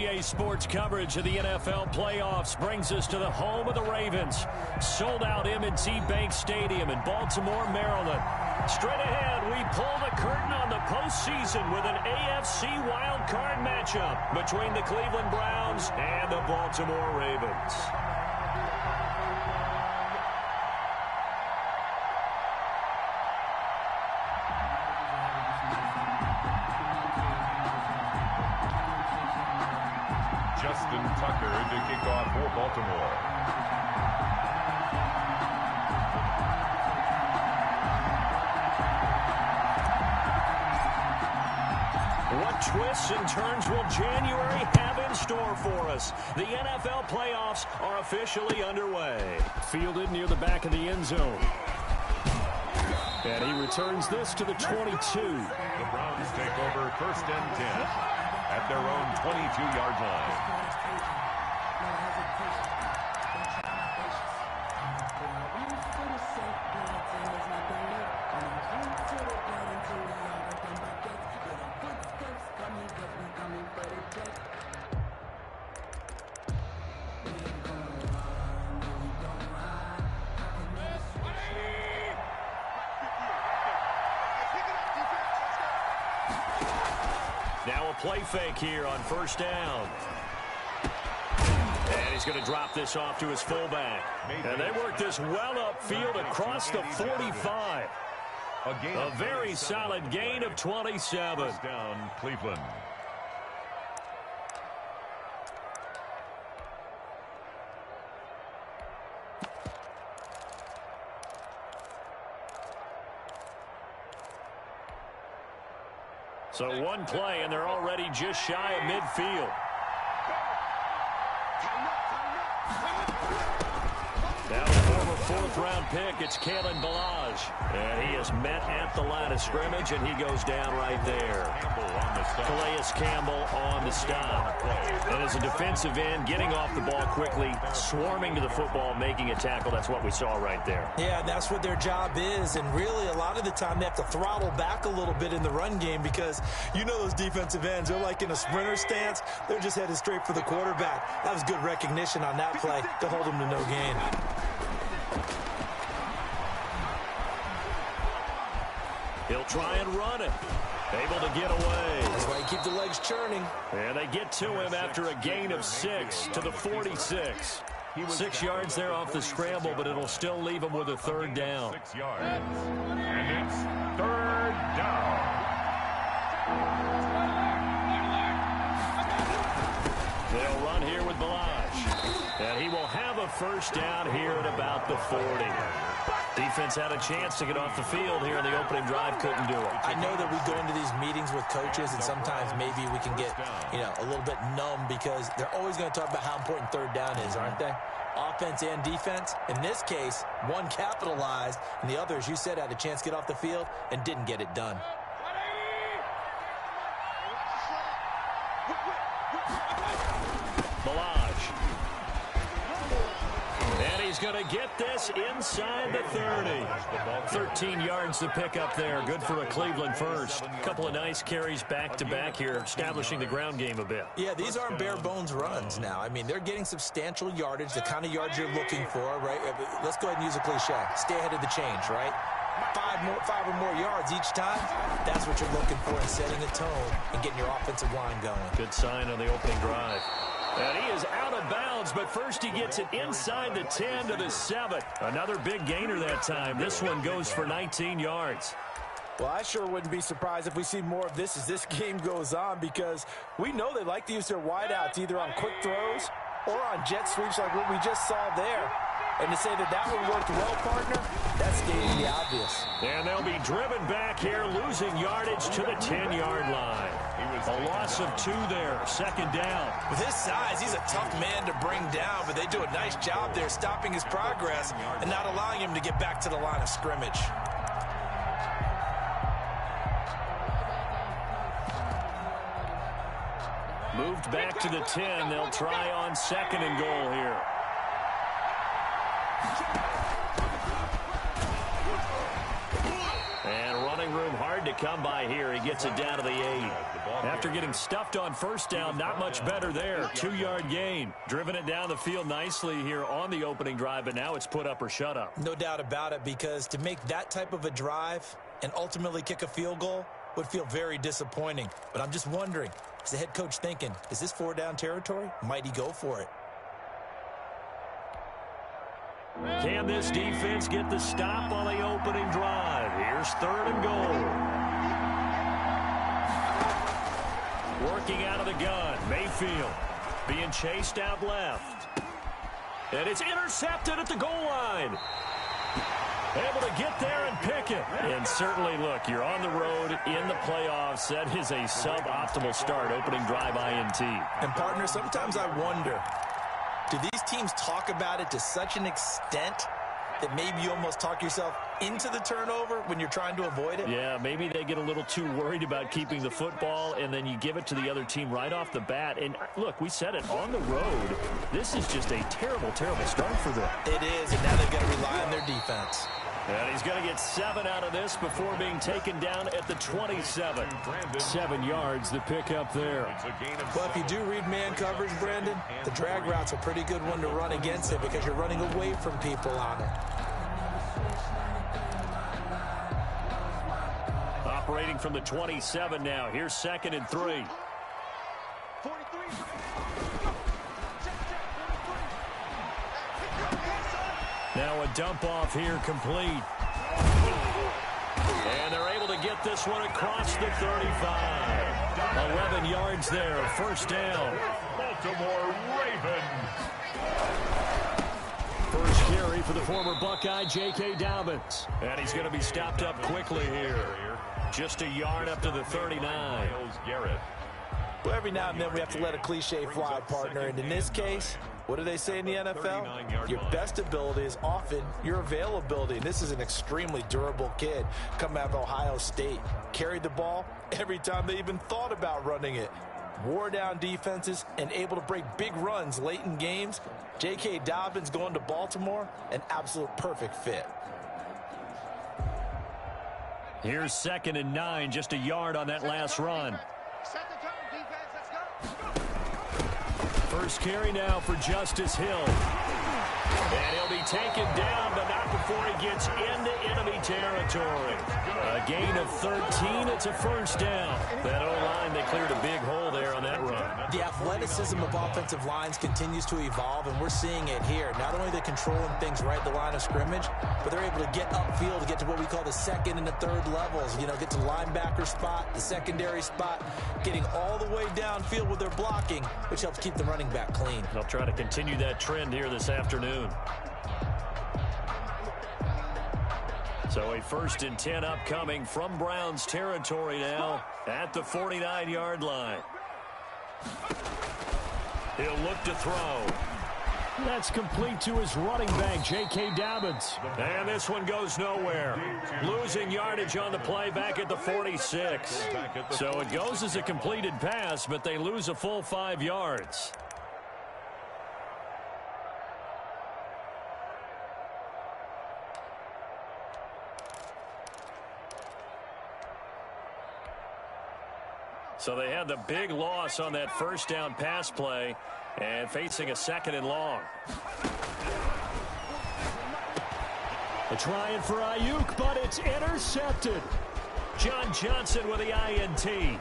NBA sports coverage of the NFL playoffs brings us to the home of the Ravens. Sold out M&T Bank Stadium in Baltimore, Maryland. Straight ahead, we pull the curtain on the postseason with an AFC WildCard matchup between the Cleveland Browns and the Baltimore Ravens. Justin Tucker to kick off for Baltimore. What twists and turns will January have in store for us? The NFL playoffs are officially underway. Fielded near the back of the end zone. And he returns this to the 22. The Browns take over 1st and 10 at their own 22-yard line. Now a play fake here on 1st down. And he's going to drop this off to his fullback. And they work this well upfield across the 45. A very solid gain of 27. Down Cleveland. So one play, and they're already just shy of midfield. Now the former 4th-round pick, it's Kalen Ballage. And he is met at the line of scrimmage, and he goes down right there. Calais Campbell on the stop. And as a defensive end, getting off the ball quickly, swarming to the football, making a tackle. That's what we saw right there. Yeah, that's what their job is. And really, a lot of the time, they have to throttle back a little bit in the run game because you know those defensive ends, they're like in a sprinter stance. They're just headed straight for the quarterback. That was good recognition on that play to hold him to no gain. He'll try and run it. Able to get away. That's why you keep the legs churning. And they get to him after a gain of 6 to the 46. 6 yards there off the scramble, but it'll still leave him with a 3rd down. 6 yards. And it's 3rd down. They'll run here with Ballage. And he will have a 1st down here at about the 40. Defense had a chance to get off the field here in the opening drive, couldn't do it. I know that we go into these meetings with coaches, and sometimes maybe we can get, a little bit numb because they're always going to talk about how important 3rd down is, aren't they? Offense and defense. In this case, one capitalized, and the other, as you said, had a chance to get off the field and didn't get it done. He's going to get this inside the 30. 13 yards to pick up there. Good for a Cleveland first. A couple of nice carries back-to-back here, establishing the ground game a bit. Yeah, these aren't bare-bones runs now. I mean, they're getting substantial yardage, the kind of yards you're looking for, right? Let's go ahead and use a cliche. Stay ahead of the change, right? Five or more yards each time. That's what you're looking for in setting a tone and getting your offensive line going. Good sign on the opening drive. And he is out of bounds, but first he gets it inside the 10 to the 7. Another big gainer that time. This one goes for 19 yards. Well, I sure wouldn't be surprised if we see more of this as this game goes on because we know they like to use their wideouts either on quick throws or on jet sweeps like what we just saw there. And to say that one worked well, partner, that's stating the obvious. And they'll be driven back here, losing yardage to the 10-yard line. A loss of 2 there, 2nd down. With his size, he's a tough man to bring down, but they do a nice job there stopping his progress and not allowing him to get back to the line of scrimmage. Moved back to the 10. They'll try on 2nd and goal here. And running room hard to come by here. He gets it down to the 8. After getting stuffed on first down, not much better there. 2-yard gain. Driven it down the field nicely here on the opening drive, but now it's put up or shut up. No doubt about it, because to make that type of a drive and ultimately kick a field goal would feel very disappointing. But I'm just wondering, is the head coach thinking, is this 4-down territory? Might he go for it? Can this defense get the stop on the opening drive? Here's 3rd and goal. Working out of the gun, Mayfield being chased out left. And it's intercepted at the goal line. Able to get there and pick it. And certainly, look, you're on the road in the playoffs. That is a suboptimal start, opening drive INT. And, partner, sometimes I wonder, do these teams talk about it to such an extent that maybe you almost talk yourself into the turnover when you're trying to avoid it? Yeah, maybe they get a little too worried about keeping the football, and then you give it to the other team right off the bat. And, look, we said it, on the road, this is just a terrible, terrible start for them. It is, and now they've got to rely on their defense. And he's going to get 7 out of this before being taken down at the 27. 7 yards the pick up there. Well, if you do read man coverage, Brandon, the drag route's a pretty good one to run against it because you're running away from people on it. Operating from the 27 now. Here's 2nd and 3. Now a dump off here complete. And they're able to get this one across the 35. 11 yards there, 1st down. Baltimore Ravens. First carry for the former Buckeye, J.K. Dobbins. And he's going to be stopped up quickly here. Just a yard up to the 39. Well, every now and then we have to let a cliche fly, partner. And in this case, what do they say in the NFL? Your best ability is often your availability. And this is an extremely durable kid coming out of Ohio State. Carried the ball every time they even thought about running it. Wore down defenses and able to break big runs late in games. J.K. Dobbins going to Baltimore, an absolute perfect fit. Here's 2nd and 9, just a yard on that last run. First carry now for Justice Hill. And he'll be taken down, but not before he gets into enemy territory. A gain of 13. It's a 1st down. That O-line, they cleared a big hole there on that run. The athleticism of offensive lines continues to evolve, and we're seeing it here. Not only are they controlling things right at the line of scrimmage, but they're able to get upfield to get to what we call the 2nd and the 3rd levels. You know, get to the linebacker spot, the secondary spot, getting all the way downfield with their blocking, which helps keep the running back clean. They'll try to continue that trend here this afternoon. So a 1st and 10 upcoming from Browns territory now at the 49-yard line. He'll look to throw. That's complete to his running back, J.K. Dobbins. And this one goes nowhere. Losing yardage on the play back at the 46. So it goes as a completed pass, but they lose a full 5 yards. So they had the big loss on that 1st down pass play and facing a 2nd and long. A try for Ayuk, but it's intercepted. John Johnson with the INT. There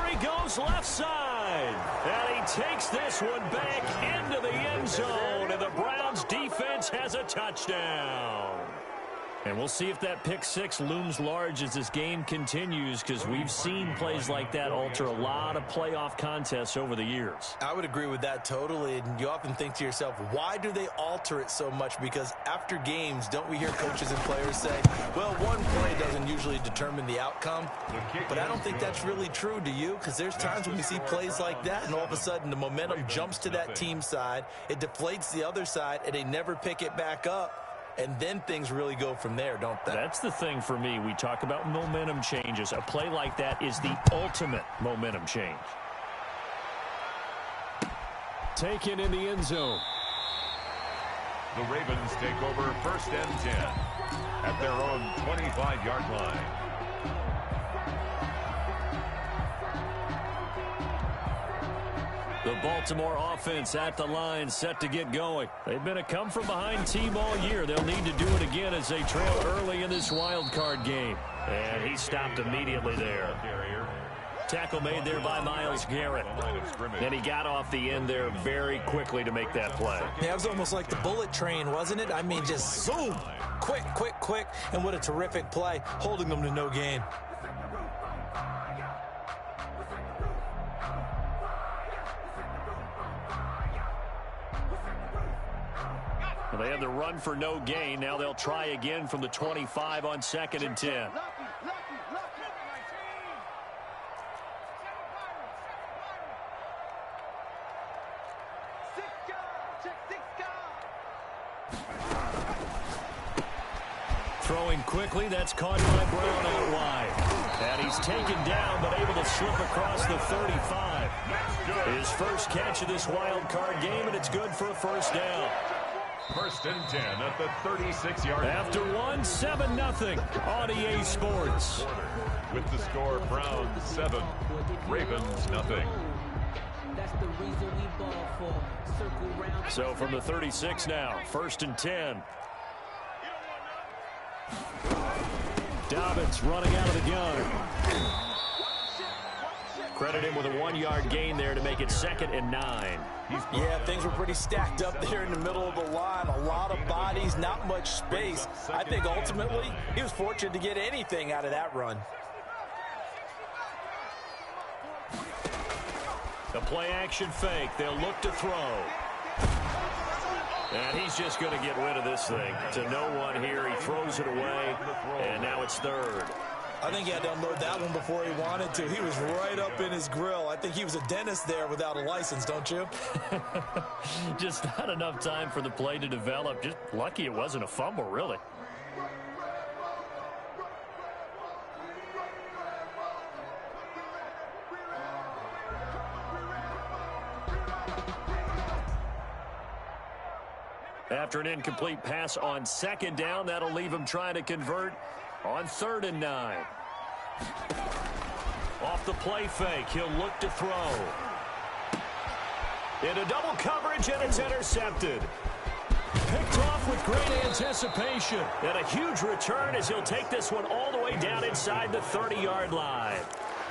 he goes left side. And he takes this one back into the end zone. And the Browns defense has a touchdown. And we'll see if that pick 6 looms large as this game continues, because we've seen plays like that alter a lot of playoff contests over the years. I would agree with that totally. And you often think to yourself, why do they alter it so much? Because after games, don't we hear coaches and players say, well, one play doesn't usually determine the outcome. But I don't think that's really true, do you? Because there's times when we see plays like that, and all of a sudden the momentum jumps to that team side. It deflates the other side, and they never pick it back up. And then things really go from there, don't they? That's the thing for me. We talk about momentum changes. A play like that is the ultimate momentum change. Taken in the end zone. The Ravens take over 1st and 10 at their own 25-yard line. The Baltimore offense at the line, set to get going. They've been a come-from-behind team all year. They'll need to do it again as they trail early in this wild card game. And he stopped immediately there. Tackle made there by Myles Garrett. And he got off the end there very quickly to make that play. Yeah, it was almost like the bullet train, wasn't it? I mean, just zoom. Quick, quick, quick. And what a terrific play, holding them to no gain. Well, they had the run for no gain. Now they'll try again from the 25 on 2nd and 10. Throwing quickly, that's caught by Brown out wide. And he's taken down, but able to slip across the 35. His first catch of this wild card game, and it's good for a first down. 1st and 10 at the 36-yard line. After 7-0 on EA Sports. With the score, Browns 7, Ravens nothing. So from the 36 now, 1st and 10. Dobbins running out of the gun. Credit him with a 1-yard gain there to make it 2nd and 9. Yeah, things were pretty stacked up there in the middle of the line. A lot of bodies, not much space. I think ultimately he was fortunate to get anything out of that run. The play-action fake. They'll look to throw. And he's just going to get rid of this thing. To no one here. He throws it away, and now it's 3rd. I think he had to unload that one before he wanted to. He was right up in his grill. I think he was a dentist there without a license, don't you? Just not enough time for the play to develop. Just lucky it wasn't a fumble, really. After an incomplete pass on 2nd down, that'll leave him trying to convert on 3rd and 9. Off the play fake, he'll look to throw. Into double coverage, and it's intercepted. Picked off with great anticipation. And a huge return as he'll take this one all the way down inside the 30-yard line.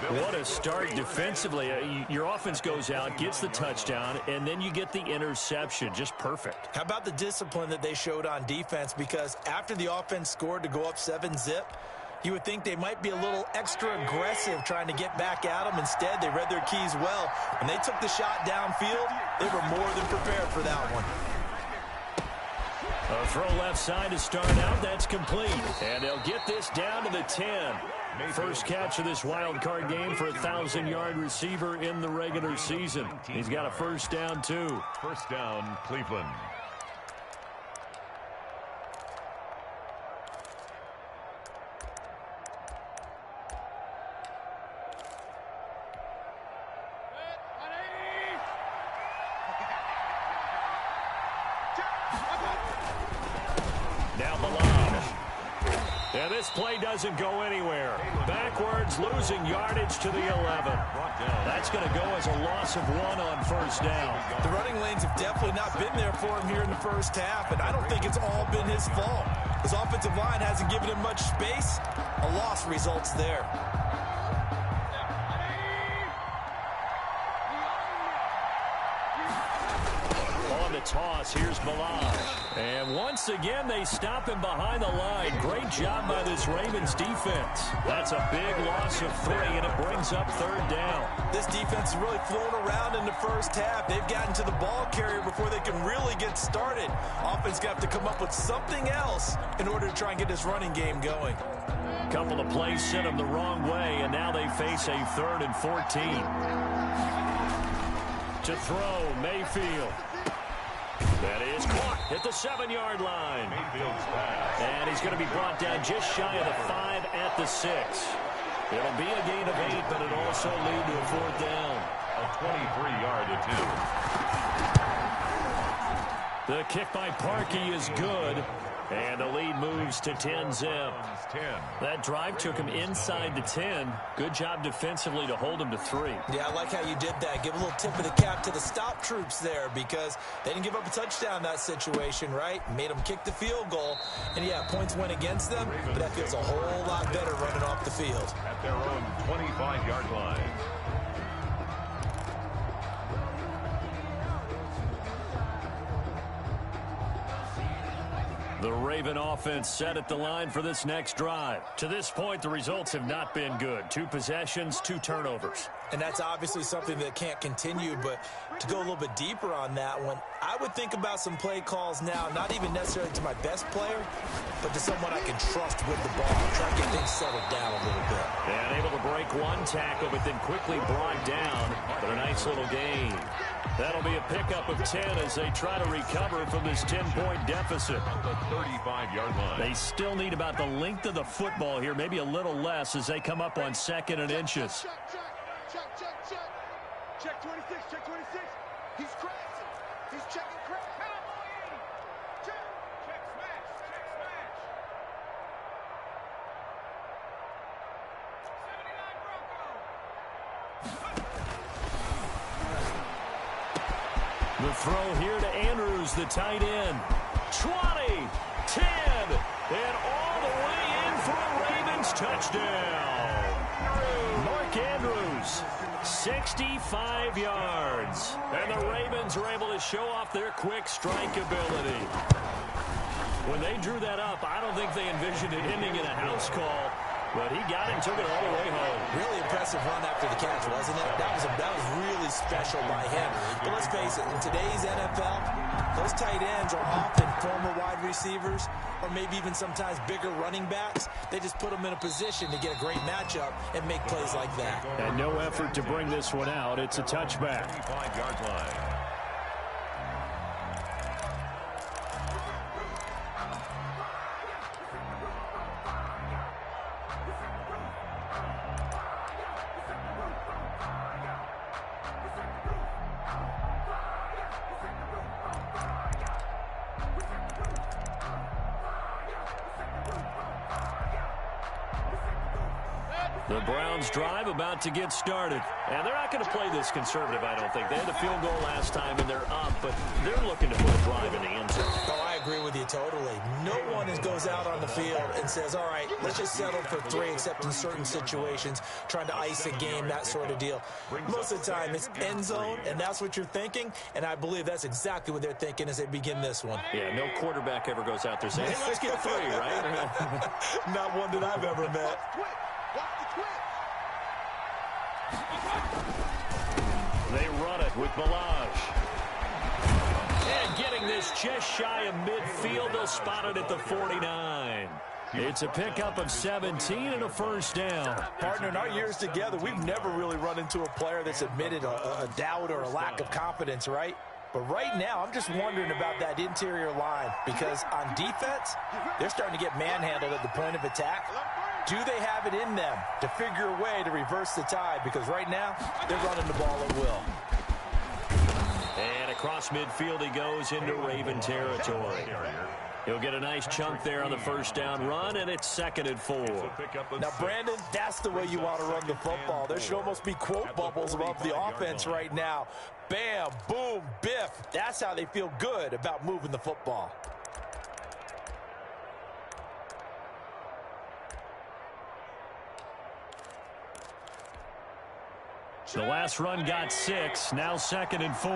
What a start defensively. Your offense goes out, gets the touchdown, and then you get the interception. Just perfect. How about the discipline that they showed on defense? Because after the offense scored to go up 7-zip, you would think they might be a little extra aggressive trying to get back at them. Instead, they read their keys well. When they took the shot downfield, they were more than prepared for that one. A throw left side to start out. That's complete. And they'll get this down to the 10. First catch of this wild card game for a 1,000-yard receiver in the regular season. He's got a first down, too. First down, Cleveland. Now Malone. And this play doesn't go anywhere. Backwards, losing yardage to the 11. That's going to go as a loss of 1 on first down. The running lanes have definitely not been there for him here in the first half, and I don't think it's all been his fault. His offensive line hasn't given him much space. A loss results there. Toss. Here's Malone. And once again, they stop him behind the line. Great job by this Ravens defense. That's a big loss of 3, and it brings up 3rd down. This defense has really flown around in the first half. They've gotten to the ball carrier before they can really get started. Offense got to come up with something else in order to try and get this running game going. Couple of plays sent them the wrong way, and now they face a 3rd and 14. To throw, Mayfield. That is caught at the 7-yard line. And he's going to be brought down just shy of the 5 at the 6. It'll be a gain of 8, but it'll also lead to a 4th down. A 23-yard attempt. The kick by Parkey is good. And the lead moves to 10-zip. That drive took him inside the 10. Good job defensively to hold him to 3. Yeah, I like how you did that. Give a little tip of the cap to the stop troops there because they didn't give up a touchdown in that situation, right? Made them kick the field goal. And, yeah, points went against them, but that feels a whole lot better running off the field. At their own 25-yard line. The Raven offense set at the line for this next drive. To this point, the results have not been good. 2 possessions, 2 turnovers. And that's obviously something that can't continue, but to go a little bit deeper on that one, I would think about some play calls now, not even necessarily to my best player, but to someone I can trust with the ball. Try to get things settled down a little bit. And able to break one tackle, but then quickly brought down. But a nice little gain. That'll be a pickup of 10 as they try to recover from this 10-point deficit. The 35-yard line. They still need about the length of the football here, maybe a little less as they come up on 2nd and inches. Check 26, check 26. He's crashing. He's checking crash. Check smash, check smash. 79 Bronco. The throw here to Andrews, the tight end. 20, 10, and all the way in for a Ravens touchdown. Mark Andrews, 65 yards. And the Ravens are able to show off their quick strike ability. When they drew that up, I don't think they envisioned it ending in a house call. But he got it and took it all the way home. Really impressive run after the catch, wasn't it? That was really special by him. But let's face it, in today's NFL, those tight ends are often former wide receivers or maybe even sometimes bigger running backs. They just put them in a position to get a great matchup and make plays like that. And no effort to bring this one out. It's a touchback. 25-yard line. The Browns drive about to get started. And they're not going to play this conservative, I don't think. They had a field goal last time, and they're up, but they're looking to put a drive in the end zone. Oh, I agree with you totally. No one goes out on the field and says, all right, let's just settle for 3, except in certain situations, trying to ice a game, that sort of deal. Most of the time, it's end zone, and that's what you're thinking, and I believe that's exactly what they're thinking as they begin this one. Yeah, no quarterback ever goes out there saying, hey, let's get 3, right? Not one that I've ever met. They run it with Balaj. And getting this just shy of midfield, they'll spot it at the 49. It's a pickup of 17 and a first down. Partner, in our years together, we've never really run into a player that's admitted a doubt or a lack of confidence, right? But right now, I'm just wondering about that interior line because on defense, they're starting to get manhandled at the point of attack. Do they have it in them to figure a way to reverse the tide? Because right now, they're running the ball at will. And across midfield he goes into Raven territory. He'll get a nice chunk there on the first down run, and it's 2nd and 4. Now, Brandon, that's the way you want to run the football. There should almost be quote bubbles above the offense right now. Bam, boom, biff. That's how they feel good about moving the football. The last run got 6, now 2nd and 4.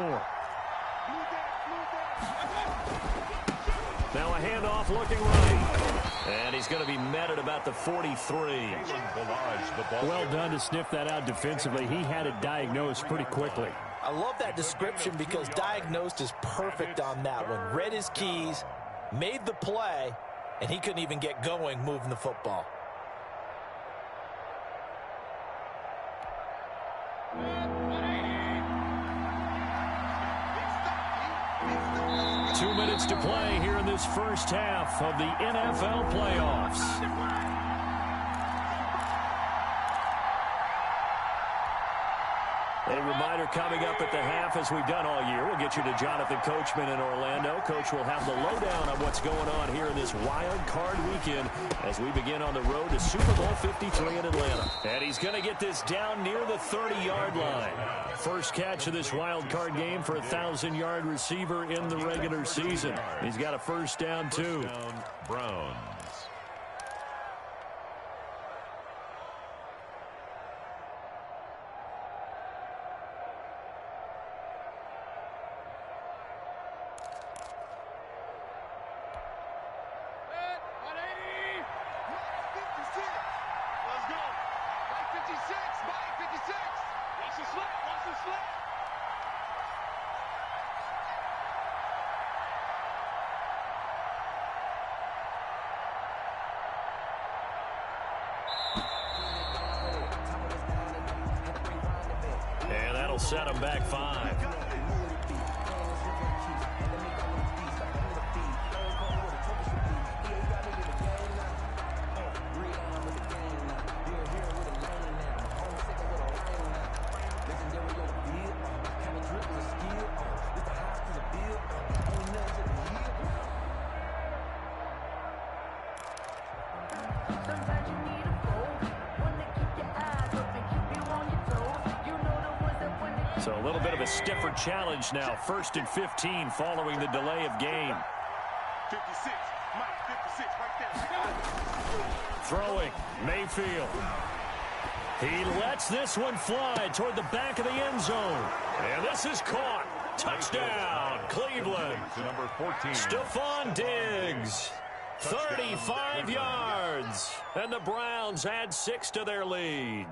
Now a handoff looking right. And he's going to be met at about the 43. Well done to sniff that out defensively. He had it diagnosed pretty quickly. I love that description because diagnosed is perfect on that one. Read his keys, made the play, and he couldn't even get going moving the football. Two minutes to play here in this first half of the NFL playoffs. A reminder here coming up at the half, as we've done all year. We'll get you to Jonathan Coachman in Orlando. Coach will have the lowdown on what's going on here in this wild card weekend as we begin on the road to Super Bowl 53 in Atlanta. And he's going to get this down near the 30-yard line. First catch of this wild card game for a 1,000-yard receiver in the regular season. He's got a first down, too. First down, Browns. Set him back 5. So a little bit of a stiffer challenge now. 1st and 15 following the delay of game. 56, Mike, 56, right there. Throwing, Mayfield. He lets this one fly toward the back of the end zone. And this is caught. Touchdown, Cleveland. Number 14. Stephon Diggs. 35 yards. And the Browns add 6 to their lead.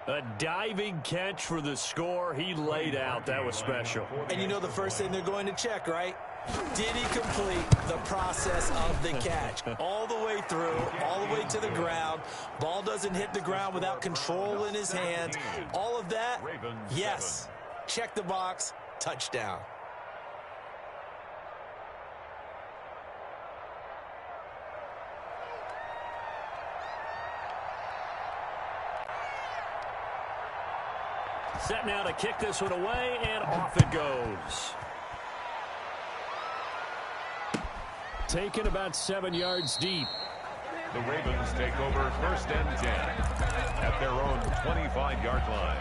A diving catch for the score. He laid out. That was special. And you know the first thing they're going to check, right? Did he complete the process of the catch? All the way through, all the way to the ground. Ball doesn't hit the ground without control in his hands. All of that, yes. Check the box, touchdown. Set now to kick this one away, and off it goes. Taken about 7 yards deep. The Ravens take over 1st and 10 at their own 25-yard line.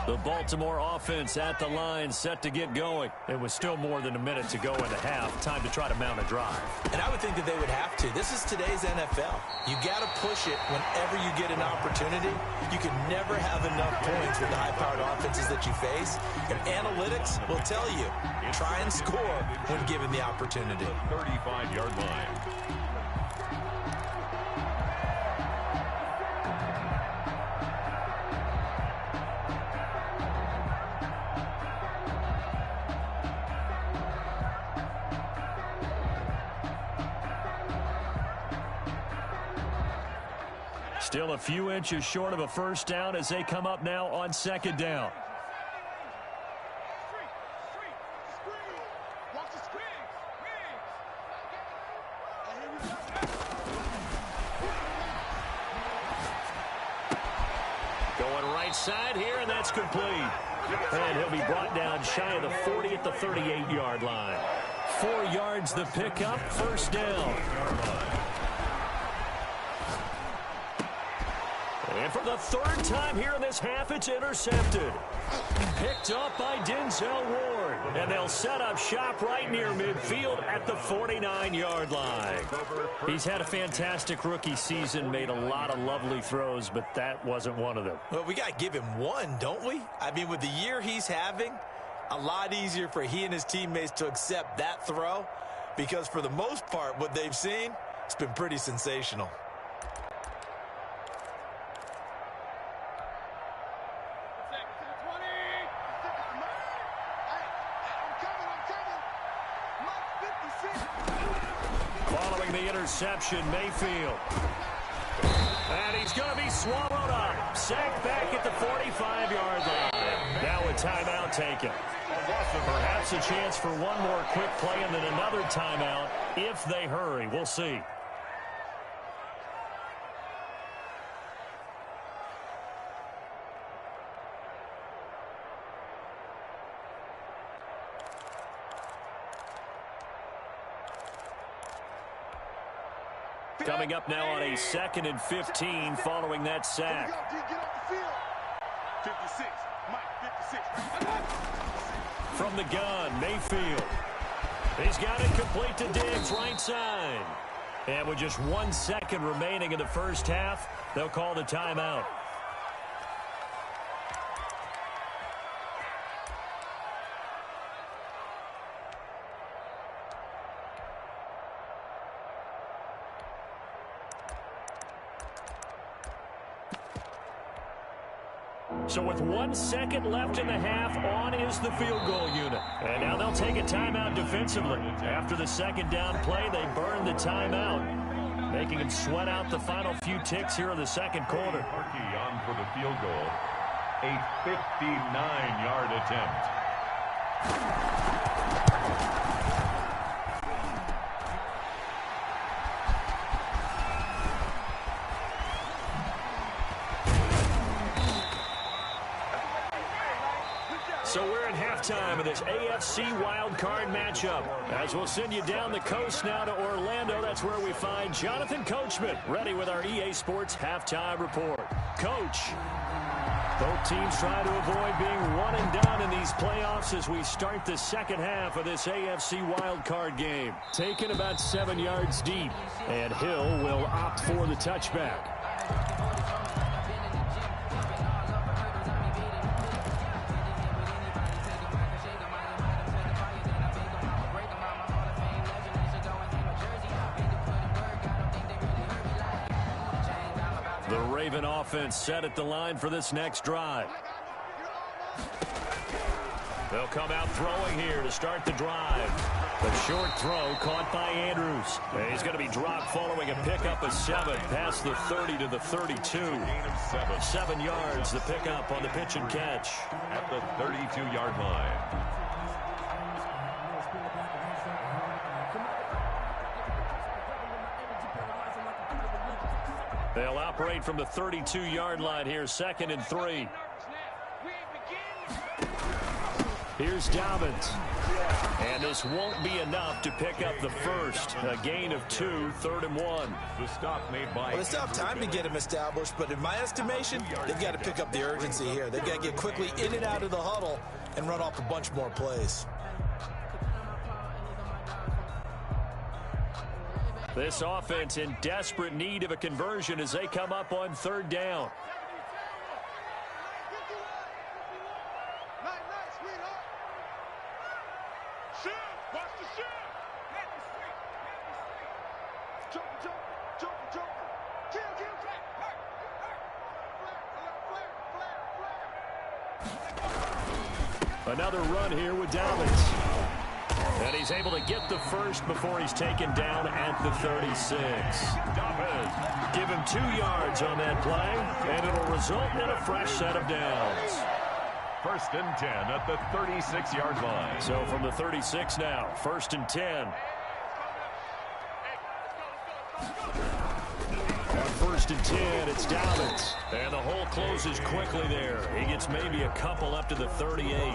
The Baltimore offense at the line, set to get going. It was still more than a minute to go in the half. Time to try to mount a drive. And I would think that they would have to. This is today's NFL. You got to push it whenever you get an opportunity. You can never have enough points with the high-powered offenses that you face. And analytics will tell you, try and score when given the opportunity. 35-yard line. Still a few inches short of a first down as they come up now on 2nd down. Going right side here, and that's complete. And he'll be brought down shy of the 40 at the 38-yard line. 4 yards the pickup, first down. And for the 3rd time here in this half, it's intercepted. Picked up by Denzel Ward. And they'll set up shop right near midfield at the 49-yard line. He's had a fantastic rookie season, made a lot of lovely throws, but that wasn't one of them. Well, we got to give him one, don't we? I mean, with the year he's having, a lot easier for he and his teammates to accept that throw, because for the most part, what they've seen, it's been pretty sensational. Interception, Mayfield. And he's going to be swallowed up. Sacked back at the 45-yard line. Now a timeout taken. Perhaps a chance for one more quick play and then another timeout if they hurry. We'll see. Coming up now on a 2nd and 15 following that sack. 56, Mike, 56. From the gun, Mayfield. He's got it complete to Diggs, right side. And with just 1 second remaining in the first half, they'll call the timeout. So with 1 second left in the half, on is the field goal unit. And now they'll take a timeout defensively. After the second down play, they burn the timeout, making them sweat out the final few ticks here in the second quarter. Harkey on for the field goal. A 59-yard attempt. So we're at halftime of this AFC wildcard matchup. As we'll send you down the coast now to Orlando, that's where we find Jonathan Coachman, ready with our EA Sports halftime report. Coach, both teams try to avoid being one and done in these playoffs as we start the second half of this AFC wildcard game. Taken about 7 yards deep, and Hill will opt for the touchback. The Raven offense set at the line for this next drive. They'll come out throwing here to start the drive. The short throw caught by Andrews. And he's going to be dropped following a pickup of 7 past the 30 to the 32. 7 yards, the pickup on the pitch and catch. At the 32-yard line. They'll operate from the 32-yard line here, 2nd and 3. Here's Dobbins. And this won't be enough to pick up the first. A gain of 2, 3rd and 1. The stop made by... Well, they still have time to get him established, but in my estimation, they've got to pick up the urgency here. They've got to get quickly in and out of the huddle and run off a bunch more plays. This offense in desperate need of a conversion as they come up on 3rd down. Another run here with Dobbins. And he's able to get the first before he's taken down at the 36. Dobbins. Give him 2 yards on that play, and it'll result in a fresh set of downs. 1st and 10 at the 36-yard line. So from the 36 now, 1st and 10. On 1st and 10, it's Dobbins. And the hole closes quickly there. He gets maybe a couple up to the 38.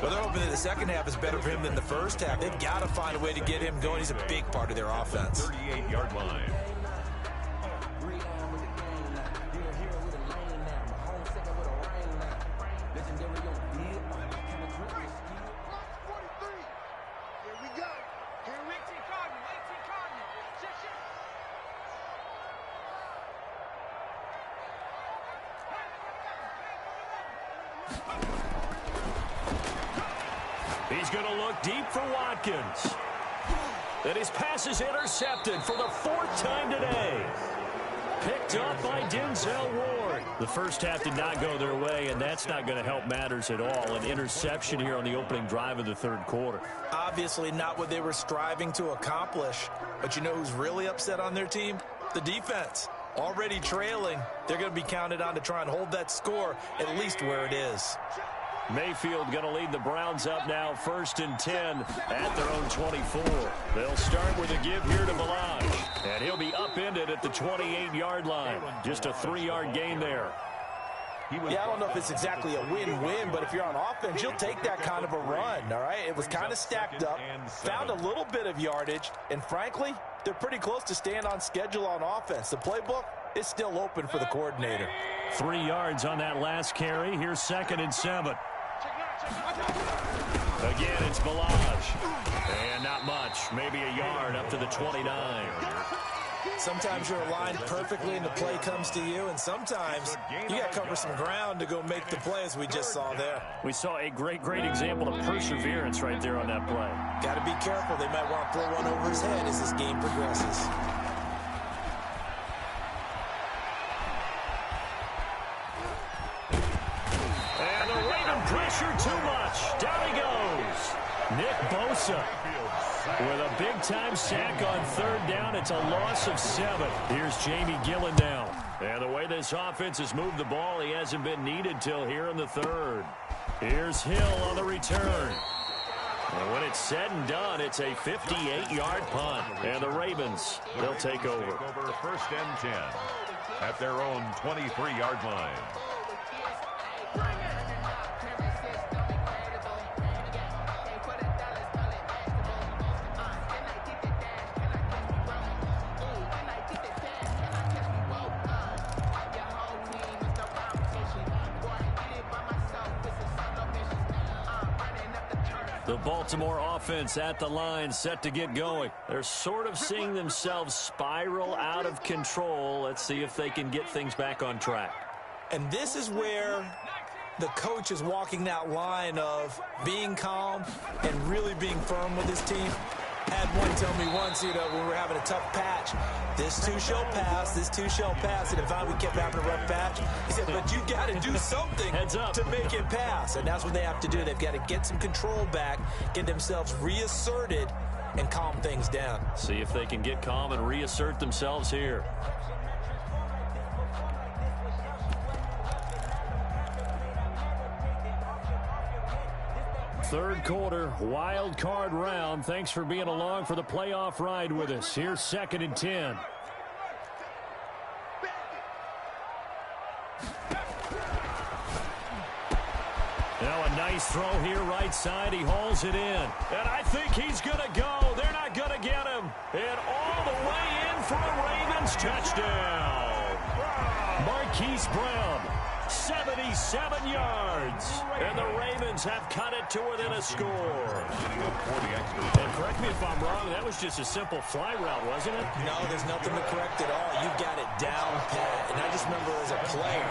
Well, they're hoping that the second half is better for him than the first half. They've got to find a way to get him going. He's a big part of their offense. 38-yard line. He's going to look deep for Watkins. And his pass is intercepted for the 4th time today. Picked up by Denzel Ward. The first half did not go their way, and that's not going to help matters at all. An interception here on the opening drive of the 3rd quarter. Obviously not what they were striving to accomplish. But you know who's really upset on their team? The defense. Already trailing. They're going to be counted on to try and hold that score at least where it is. Mayfield going to lead the Browns up now, 1st and 10 at their own 24. They'll start with a give here to Balaj, and he'll be upended at the 28-yard line. Just a 3-yard gain there. Yeah, I don't know if it's exactly a win-win, but if you're on offense, you'll take that kind of a run, all right? It was kind of stacked up, found a little bit of yardage, and frankly, they're pretty close to staying on schedule on offense. The playbook is still open for the coordinator. 3 yards on that last carry. Here's 2nd and 7. Again, it's Balaj. And not much, maybe a yard up to the 29. Sometimes you're aligned perfectly and the play comes to you, and sometimes you got to cover some ground to go make the play, as we just saw there. We saw a great example of perseverance right there on that play. Got to be careful. They might want to throw one over his head as this game progresses. And the Raven pressure too much. Down he goes. Nick Bosa with a big-time sack on 3rd down. It's a loss of 7. Here's Jamie Gillen now. And the way this offense has moved the ball, he hasn't been needed till here in the 3rd. Here's Hill on the return. And when it's said and done, it's a 58-yard punt. And the Ravens, they'll take over. 1st and 10 at their own 23-yard line. The Baltimore offense at the line, set to get going. They're sort of seeing themselves spiral out of control. Let's see if they can get things back on track. And this is where the coach is walking that line of being calm and really being firm with his team. Had one tell me once, when we were having a tough patch, this too shall pass, this too shall pass. And if we kept having a rough patch, he said, but you got to do something to make it pass. And that's what they have to do. They've got to get some control back, get themselves reasserted, and calm things down. See if they can get calm and reassert themselves here. Third quarter, wild card round. Thanks for being along for the playoff ride with us. Here's 2nd and 10. Now a nice throw here right side. He hauls it in. And I think he's going to go. They're not going to get him. And all the way in for a Ravens touchdown. Marquise Brown. 77 yards. And the Ravens have cut it to within a score. And correct me if I'm wrong, that was just a simple fly route, wasn't it? No, there's nothing to correct at all. You've got it down pat. And I just remember as a player,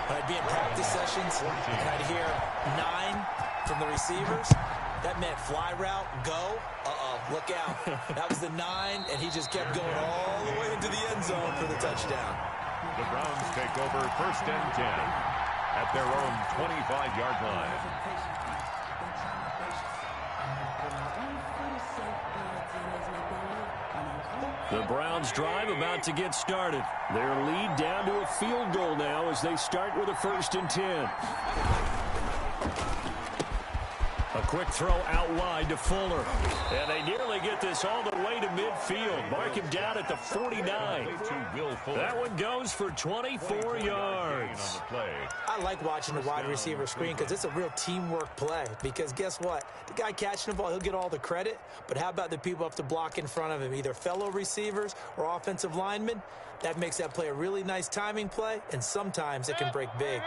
when I'd be in practice sessions, and I'd hear 9 from the receivers, that meant fly route, go, look out. That was the 9, and he just kept going all the way into the end zone for the touchdown. The Browns take over 1st and 10 at their own 25-yard line. The Browns drive about to get started. Their lead down to a field goal now as they start with a 1st and 10. A quick throw out wide to Fuller. And they nearly get this all the way to midfield. Mark him down at the 49. That one goes for 24 yards. I like watching the wide receiver screen because it's a real teamwork play. Because guess what? The guy catching the ball, he'll get all the credit. But how about the people who have to block in front of him, either fellow receivers or offensive linemen? That makes that play a really nice timing play, and sometimes it can break big.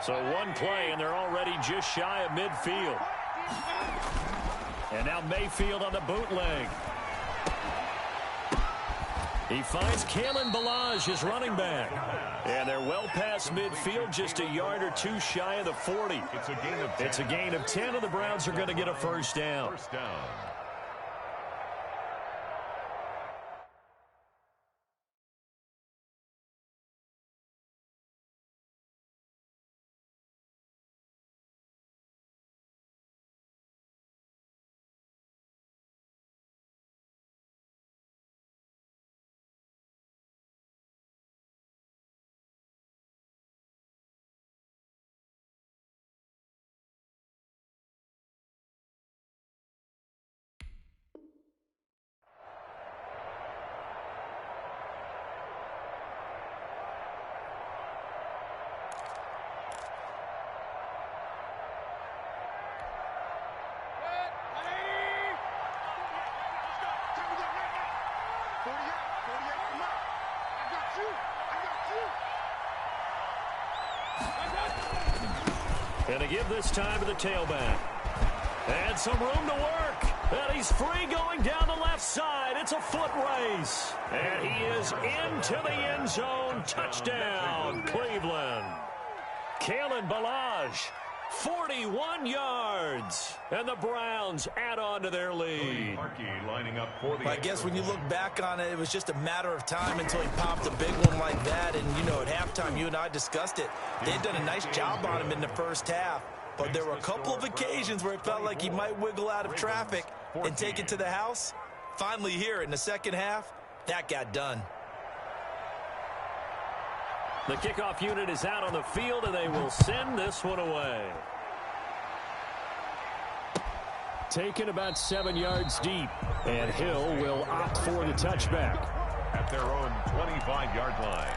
So one play, and they're already just shy of midfield. And now Mayfield on the bootleg. He finds Kalen Balaj, his running back. And they're well past midfield, just a yard or two shy of the 40. It's a gain of 10, and the Browns are going to get a first down. 48, come on. I got you. And to give this time to the tailback. And some room to work. And he's free going down the left side. It's a foot race. And he is into the end zone. Touchdown, Cleveland. Kalen Ballage, 41 yards. And the Browns add on to their lead. Lining up for the I guess when you look back on it, it was just a matter of time until he popped a big one like that. And, you know, at halftime, you and I discussed it. They'd done a nice job on him in the first half. But there were a couple of occasions where it felt like he might wiggle out of traffic and take it to the house. Finally here in the second half, that got done. The kickoff unit is out on the field, and they will send this one away. Taken about 7 yards deep, and Hill will opt for the touchback. At their own 25-yard line.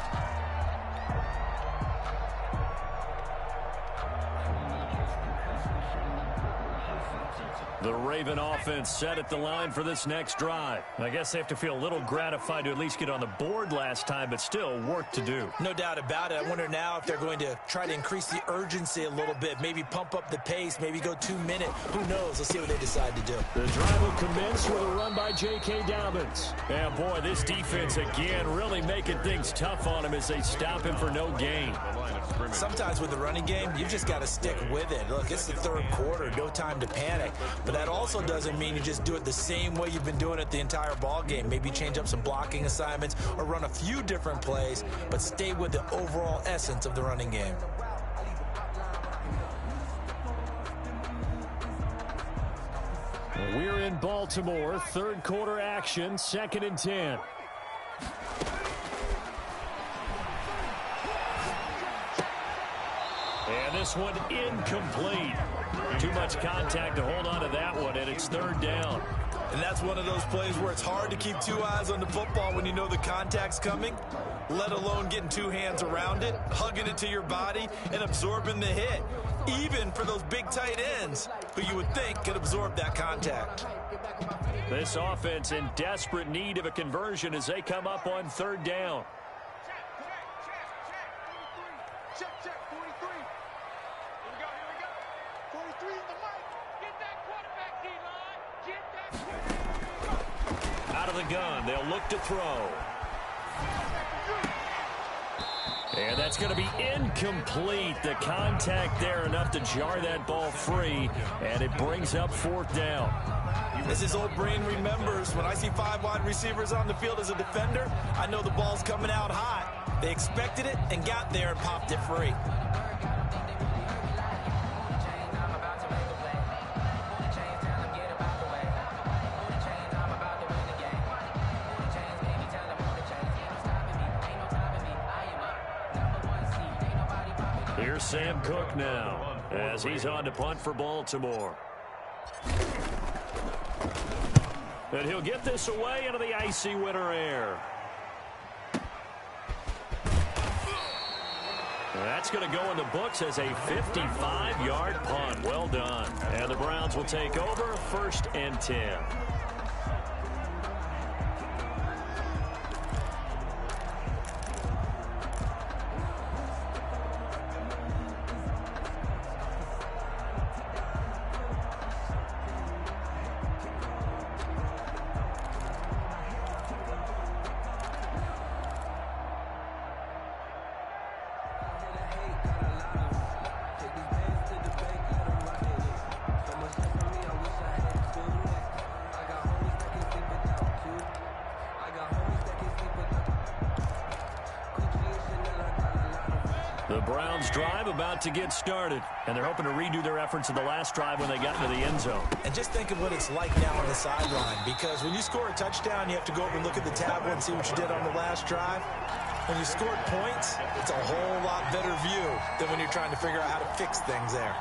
The Raven offense set at the line for this next drive. I guess they have to feel a little gratified to at least get on the board last time, but still work to do. No doubt about it. I wonder now if they're going to try to increase the urgency a little bit, maybe pump up the pace, maybe go 2 minute. Who knows? Let's see what they decide to do. The drive will commence with a run by J.K. Dobbins. And boy, this defense again really making things tough on him as they stop him for no gain. Sometimes with the running game, you just got to stick with it. Look, it's the third quarter, no time to panic. But that also doesn't mean you just do it the same way you've been doing it the entire ball game. Maybe change up some blocking assignments or run a few different plays, but stay with the overall essence of the running game. We're in Baltimore, third quarter action, 2nd and 10. And this one incomplete. Too much contact to hold on to that one, and it's 3rd down. And that's one of those plays where it's hard to keep 2 eyes on the football when you know the contact's coming, let alone getting 2 hands around it, hugging it to your body, and absorbing the hit, even for those big tight ends who you would think could absorb that contact. This offense in desperate need of a conversion as they come up on 3rd down. Check, 43. Here we go. 43 in the mic. Get that quarterback, D-line. Get that. Out of the gun, they'll look to throw. And that's going to be incomplete. The contact there enough to jar that ball free, and it brings up 4th down. As his old brain remembers, when I see 5 wide receivers on the field as a defender, I know the ball's coming out hot. They expected it and got there and popped it free. Here's Sam Cook now as he's on to punt for Baltimore. And he'll get this away into the icy winter air. That's going to go in the books as a 55-yard punt. Well done. And the Browns will take over 1st and 10. The Browns drive about to get started, and they're hoping to redo their efforts in the last drive when they got into the end zone. And just think of what it's like now on the sideline, because when you score a touchdown, you have to go over and look at the tablet and see what you did on the last drive. When you scored points, it's a whole lot better view than when you're trying to figure out how to fix things there.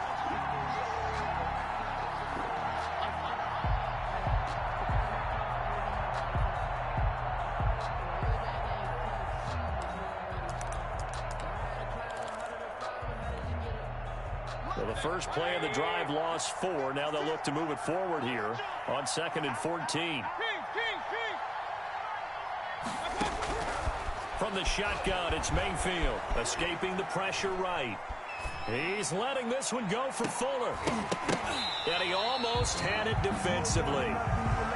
Well, the first play of the drive lost 4. Now they'll look to move it forward here on 2nd and 14. From the shotgun, it's Mayfield, escaping the pressure right. He's letting this one go for Fuller. And he almost had it defensively.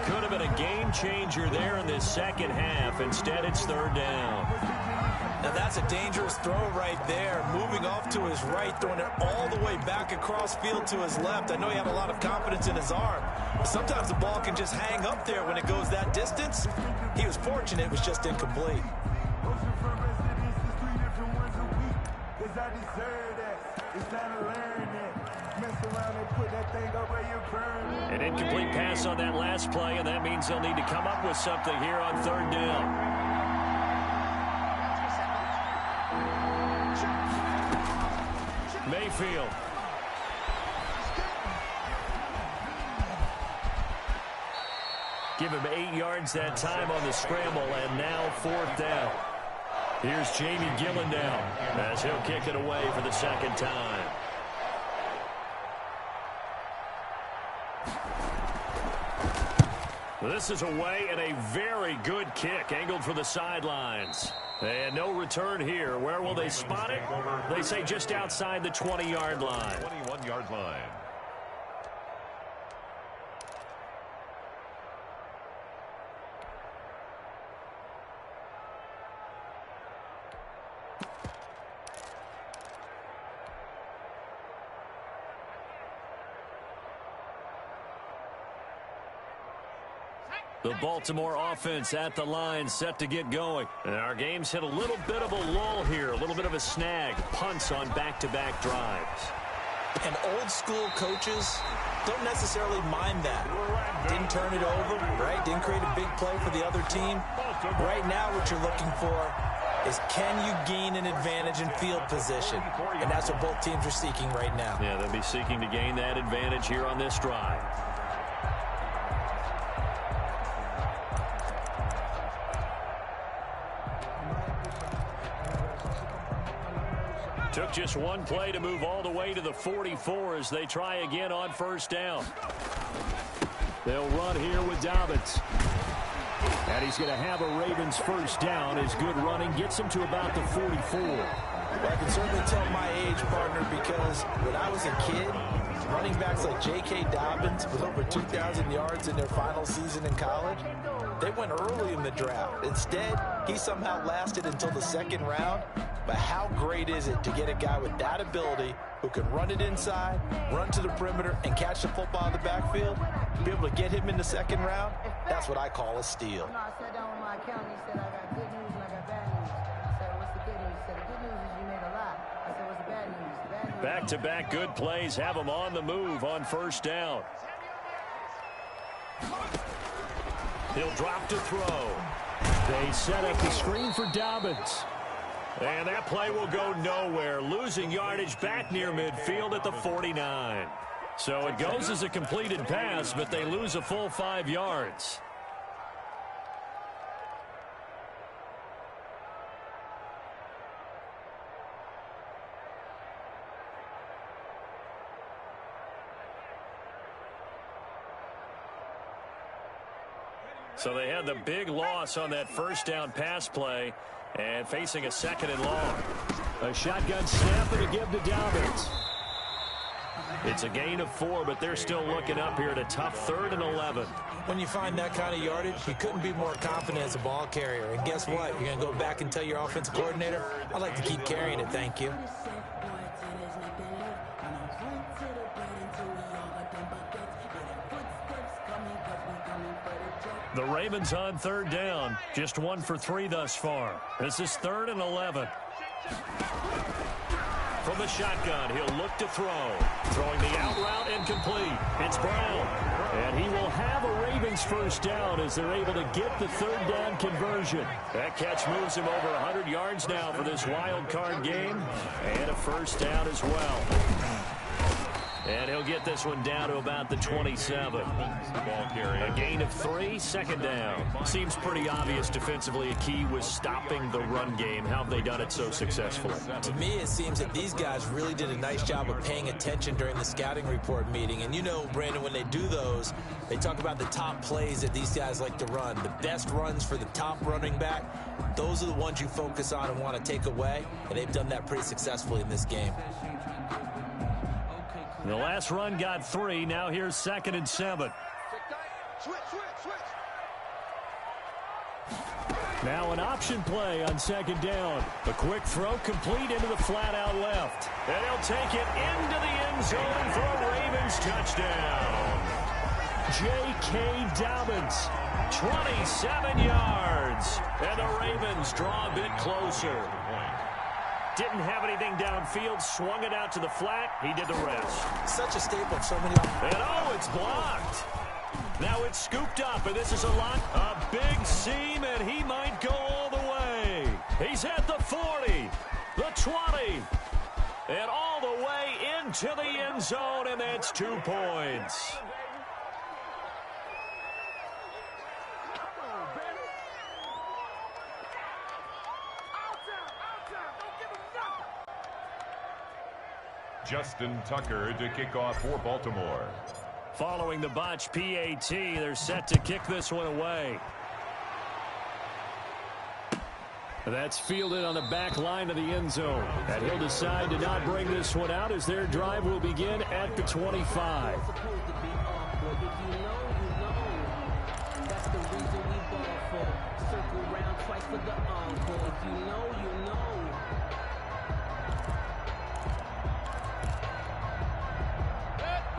Could have been a game changer there in this second half. Instead, it's third down. Now that's a dangerous throw right there. Moving off to his right, throwing it all the way back across field to his left. I know he had a lot of confidence in his arm. But sometimes the ball can just hang up there when it goes that distance. He was fortunate it was just incomplete. An incomplete pass on that last play, and that means they'll need to come up with something here on third down. Mayfield. Give him 8 yards that time on the scramble, and now fourth down. Here's Jamie Gillen now as he'll kick it away for the second time. This is away, and a very good kick angled for the sidelines. And no return here. Where will they spot it? They say just outside the 20-yard line. 21-yard line. The Baltimore offense at the line, set to get going. And our game's hit a little bit of a lull here, a little bit of a snag. Punts on back-to-back drives. And old-school coaches don't necessarily mind that. Didn't turn it over, right? Didn't create a big play for the other team. Right now what you're looking for is, can you gain an advantage in field position? And that's what both teams are seeking right now. Yeah, they'll be seeking to gain that advantage here on this drive. Took just one play to move all the way to the 44 as they try again on first down. They'll run here with Dobbins. And he's going to have a Ravens first down. His good running gets him to about the 44. Well, I can certainly tell my age, partner, because when I was a kid, running backs like J.K. Dobbins with over 2,000 yards in their final season in college, they went early in the draft. Instead, he somehow lasted until the second round. But how great is it to get a guy with that ability who can run it inside, run to the perimeter, and catch the football in the backfield? To be able to get him in the second round, that's what I call a steal. No, I sat down with my accountant. He said, I got good news and I got bad news. I said, what's the good news? He said, the good news is you made a lot. I said, what's the bad news? The bad news. Back-to-back good plays have him on the move on first down. He'll drop to throw. They set up the screen for Dobbins. And that play will go nowhere, losing yardage back near midfield at the 49. So it goes as a completed pass, but they lose a full 5 yards. So they had the big loss on that first down pass play. And facing a second and long. A shotgun snap and a give to Dobbins. It's a gain of 4, but they're still looking up here at a tough 3rd and 11. When you find that kind of yardage, you couldn't be more confident as a ball carrier. And guess what? You're going to go back and tell your offensive coordinator, I'd like to keep carrying it, thank you. The Ravens on third down. Just 1 for 3 thus far. This is 3rd and 11. From the shotgun, he'll look to throw. Throwing the out route incomplete. It's Brown. And he will have a Ravens first down as they're able to get the third down conversion. That catch moves him over 100 yards now for this wild card game. And a first down as well. And he'll get this one down to about the 27. A gain of 3, second down. Seems pretty obvious defensively a key was stopping the run game. How have they done it so successfully? To me, it seems that these guys really did a nice job of paying attention during the scouting report meeting. And you know, Brandon, when they do those, they talk about the top plays that these guys like to run. The best runs for the top running back, those are the ones you focus on and want to take away. And they've done that pretty successfully in this game. The last run got 3. Now here's 2nd and 7. Switch. Now an option play on 2nd down. A quick throw complete into the flat out left. And he'll take it into the end zone for a Ravens touchdown. J.K. Dobbins, 27 yards. And the Ravens draw a bit closer. Didn't have anything downfield, swung it out to the flat. He did the rest. Such a staple of so many. And oh, it's blocked. Now it's scooped up, and this is a lot. A big seam, and he might go all the way. He's at the 40, the 20, and all the way into the end zone, and that's 2 points. Justin Tucker to kick off for Baltimore. Following the botch PAT, they're set to kick this one away. That's fielded on the back line of the end zone. And he'll decide to not bring this one out as their drive will begin at the 25.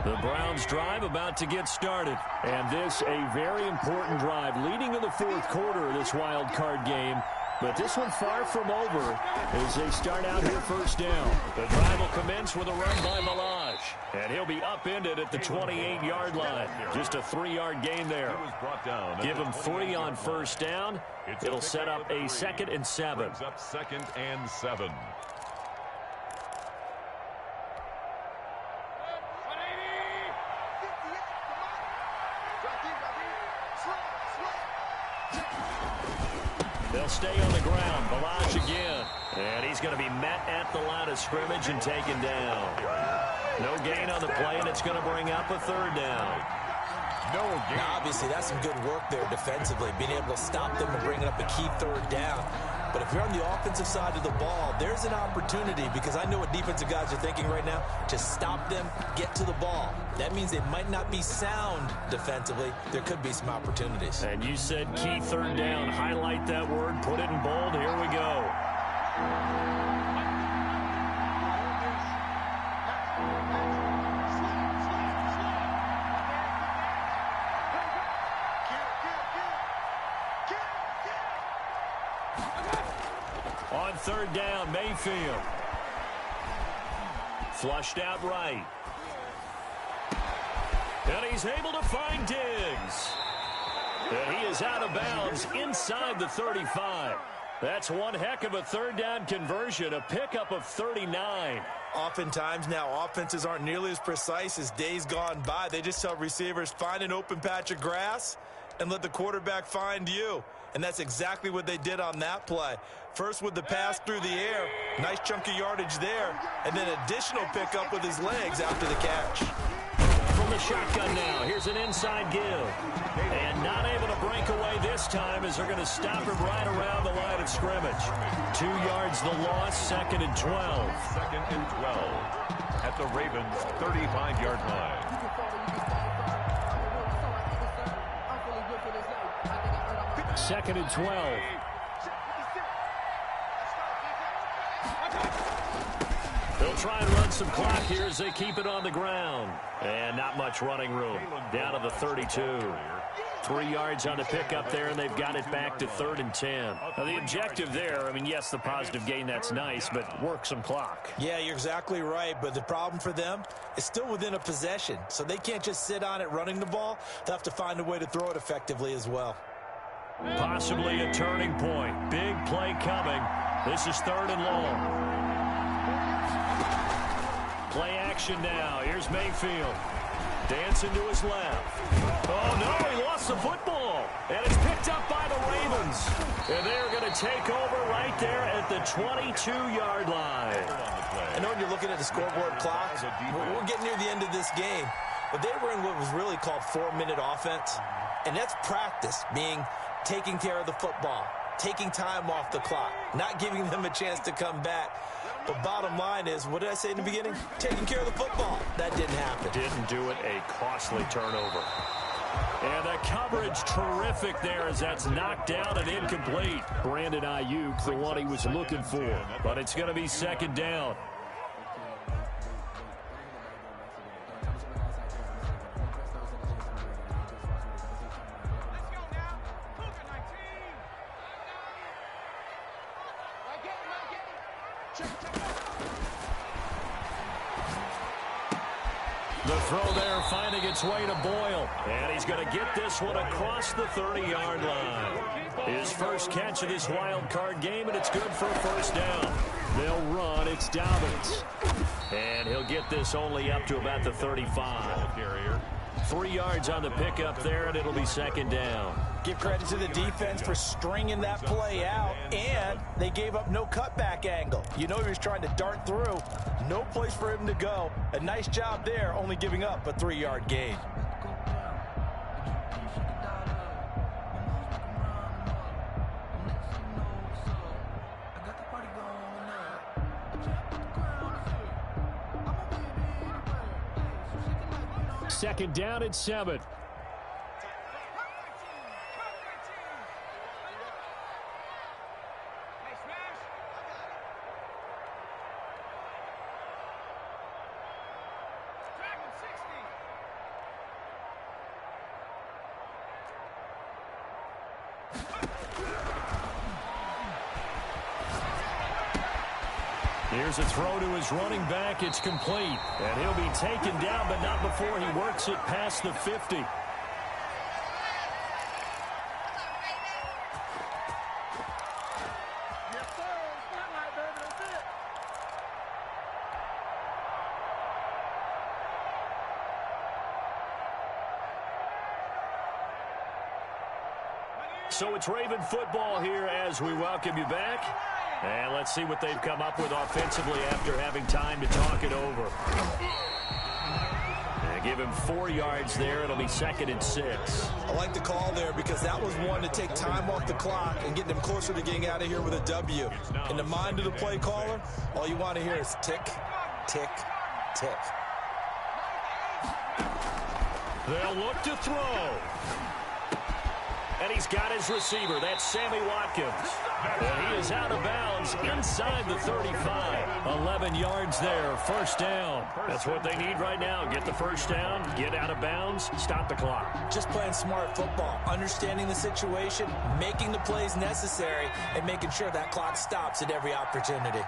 The Browns drive about to get started. And this a very important drive leading to the 4th quarter of this wild card game. But this one far from over as they start out here 1st down. The drive will commence with a run by Malaj. And he'll be upended at the 28-yard line. Just a 3-yard gain there. Give him 3 on 1st down. It'll set up a 2nd and 7. Up 2nd and 7. They'll stay on the ground. Balaj again. And he's going to be met at the line of scrimmage and taken down. No gain on the play, and it's going to bring up a 3rd down. No gain. Now, obviously, that's some good work there defensively, being able to stop them and bringing up a key 3rd down. But if you're on the offensive side of the ball, there's an opportunity, because I know what defensive guys are thinking right now, to stop them, get to the ball. That means they might not be sound defensively. There could be some opportunities. And you said key 3rd down. Highlight that word. Put it in bold. Here we go. On 3rd down, Mayfield. Flushed out right. And he's able to find Diggs. And he is out of bounds inside the 35. That's one heck of a 3rd down conversion, a pickup of 39. Oftentimes now, offenses aren't nearly as precise as days gone by. They just tell receivers, find an open patch of grass and let the quarterback find you. And that's exactly what they did on that play. First with the pass through the air, nice chunk of yardage there, and then additional pickup with his legs after the catch. From the shotgun now, here's an inside give. And not able to break away this time as they're going to stop him right around the line of scrimmage. 2 yards the loss, 2nd and 12. 2nd and 12 at the Ravens' 35-yard line. 2nd and 12. They'll try and run some clock here as they keep it on the ground. And not much running room. Down to the 32. 3 yards on the pickup there, and they've got it back to 3rd and 10. Now, the objective there, I mean, yes, the positive gain, that's nice, but work some clock. Yeah, you're exactly right, but the problem for them is still within a possession. So they can't just sit on it running the ball. They'll have to find a way to throw it effectively as well. Possibly a turning point. Big play coming. This is 3rd and long. Play action action now. Here's Mayfield. Dancing to his left. Oh, no, he lost the football. And it's picked up by the Ravens. And they're going to take over right there at the 22-yard line. I know when you're looking at the scoreboard clock, we're getting near the end of this game. But they were in what was really called 4-minute offense. And that's practice, meaning taking care of the football, taking time off the clock, not giving them a chance to come back. But bottom line is, what did I say in the beginning? Taking care of the football. That didn't happen. Didn't do it. A costly turnover. And the coverage terrific there as that's knocked down and incomplete. Brandon Ayuk, the one he was looking for. But it's going to be second down. The throw there finding its way to Boyle. And he's going to get this one across the 30-yard line. His first catch of this wild card game, and it's good for a first down. They'll run. It's Dobbins. And he'll get this only up to about the 35. 3 yards on the pickup there, and it'll be second down. Give credit to the defense for stringing that play out, and they gave up no cutback angle. You know he was trying to dart through. No place for him to go. A nice job there, only giving up a 3-yard gain. Second down and 7. Here's a throw to his running back. It's complete. And he'll be taken down, but not before he works it past the 50. Yes, sir. Spotlight, baby. That's it. So it's Raven football here as we welcome you back. And let's see what they've come up with offensively after having time to talk it over. And give him 4 yards there. It'll be second and 6. I like the call there because that was one to take time off the clock and get them closer to getting out of here with a W. In the mind of the play caller, all you want to hear is tick, tick, tick. They'll look to throw. And he's got his receiver. That's Sammy Watkins. And he is out of bounds inside the 35. 11 yards there, first down. That's what they need right now. Get the first down, get out of bounds, stop the clock. Just playing smart football, understanding the situation, making the plays necessary, and making sure that clock stops at every opportunity.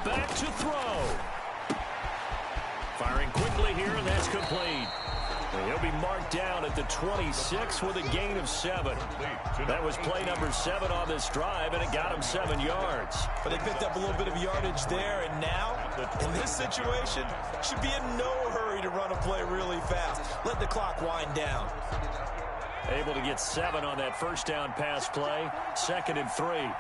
Back to throw. Firing quickly here, and that's complete. And he'll be marked down at the 26 with a gain of 7. That was play number 7 on this drive, and it got him 7 yards. But they picked up a little bit of yardage there, and now, in this situation, should be in no hurry to run a play really fast. Let the clock wind down. Able to get 7 on that first down pass play. Second and 3.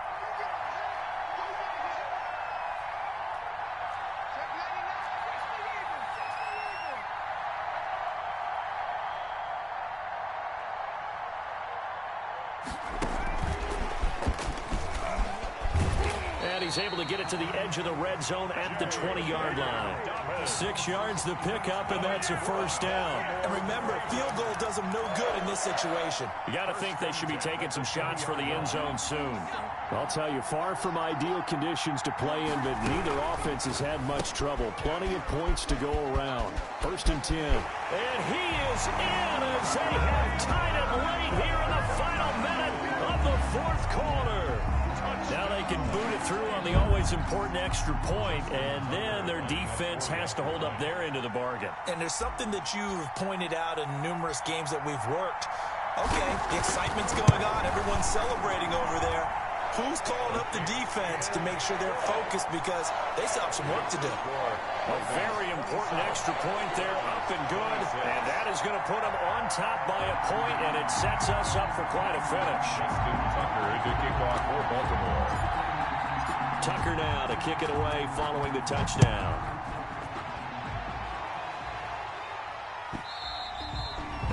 He's able to get it to the edge of the red zone at the 20-yard line. 6 yards the pickup, and that's a first down. And remember, field goal does them no good in this situation. You got to think they should be taking some shots for the end zone soon. I'll tell you, far from ideal conditions to play in, but neither offense has had much trouble. Plenty of points to go around. First and 10. And he is in as they have tied it late here in the final minute of the fourth quarter. Now they can boot it through on the always important extra point, and then their defense has to hold up their end of the bargain. And there's something that you've pointed out in numerous games that we've worked. Okay, the excitement's going on. Everyone's celebrating over there. Who's calling up the defense to make sure they're focused because they still have some work to do? A very important extra point there, up and good. And that is going to put them on top by a point, and it sets us up for quite a finish. Tucker to kick off for Baltimore. Tucker now to kick it away following the touchdown.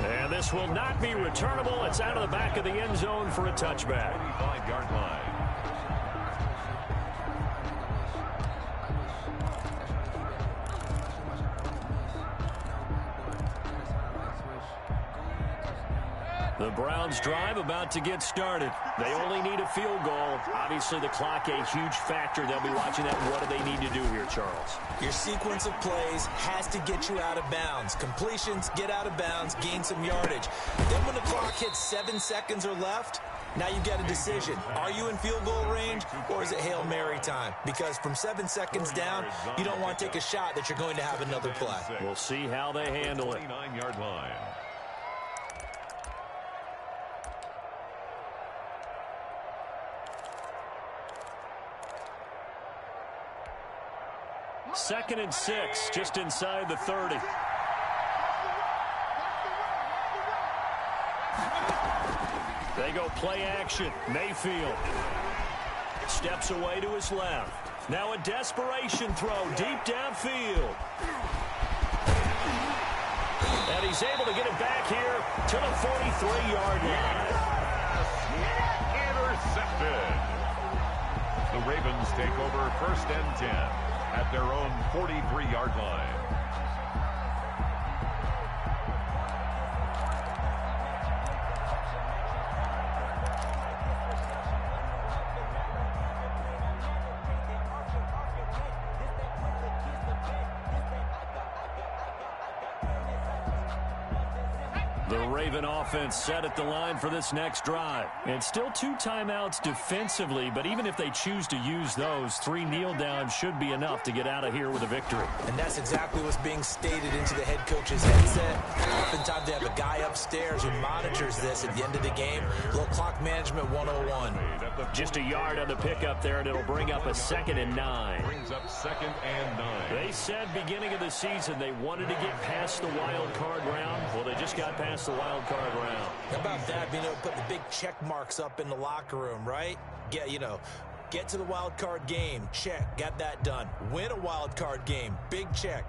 And this will not be returnable. It's out of the back of the end zone for a touchback. 25-yard line. The Browns drive about to get started. They only need a field goal. Obviously, the clock a huge factor. They'll be watching that. What do they need to do here, Charles? Your sequence of plays has to get you out of bounds. Completions, get out of bounds, gain some yardage. Then when the clock hits 7 seconds or left, now you've got a decision. Are you in field goal range or is it Hail Mary time? Because from 7 seconds down, you don't want to take a shot that you're going to have another play. We'll see how they handle it. 29-yard line. Second and 6, just inside the 30. They go play action. Mayfield steps away to his left. Now a desperation throw deep downfield. And he's able to get it back here to the 43-yard line. Intercepted. The Ravens take over first and 10 at their own 43-yard line. The Raven offense set at the line for this next drive. And still 2 timeouts defensively, but even if they choose to use those, 3 kneel downs should be enough to get out of here with a victory. And that's exactly what's being stated into the head coach's headset. Oftentimes they have a guy upstairs who monitors this at the end of the game. Little clock management 101. Just a yard on the pickup there, and it'll bring up a 2nd and 9. Brings up 2nd and 9. They said beginning of the season they wanted to get past the wild card round. Well, they just got past the wild card round. How about that? Being able to put the big check marks up in the locker room, right? Get to the wild card game. Check. Got that done. Win a wild card game. Big check.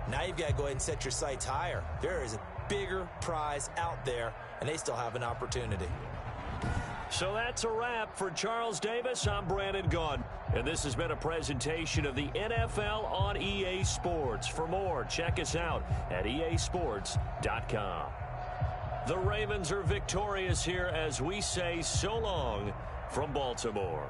Now you've got to go ahead and set your sights higher. There is a bigger prize out there, and they still have an opportunity. So that's a wrap for Charles Davis. I'm Brandon Gaudin. And this has been a presentation of the NFL on EA Sports. For more, check us out at easports.com. The Ravens are victorious here as we say so long from Baltimore.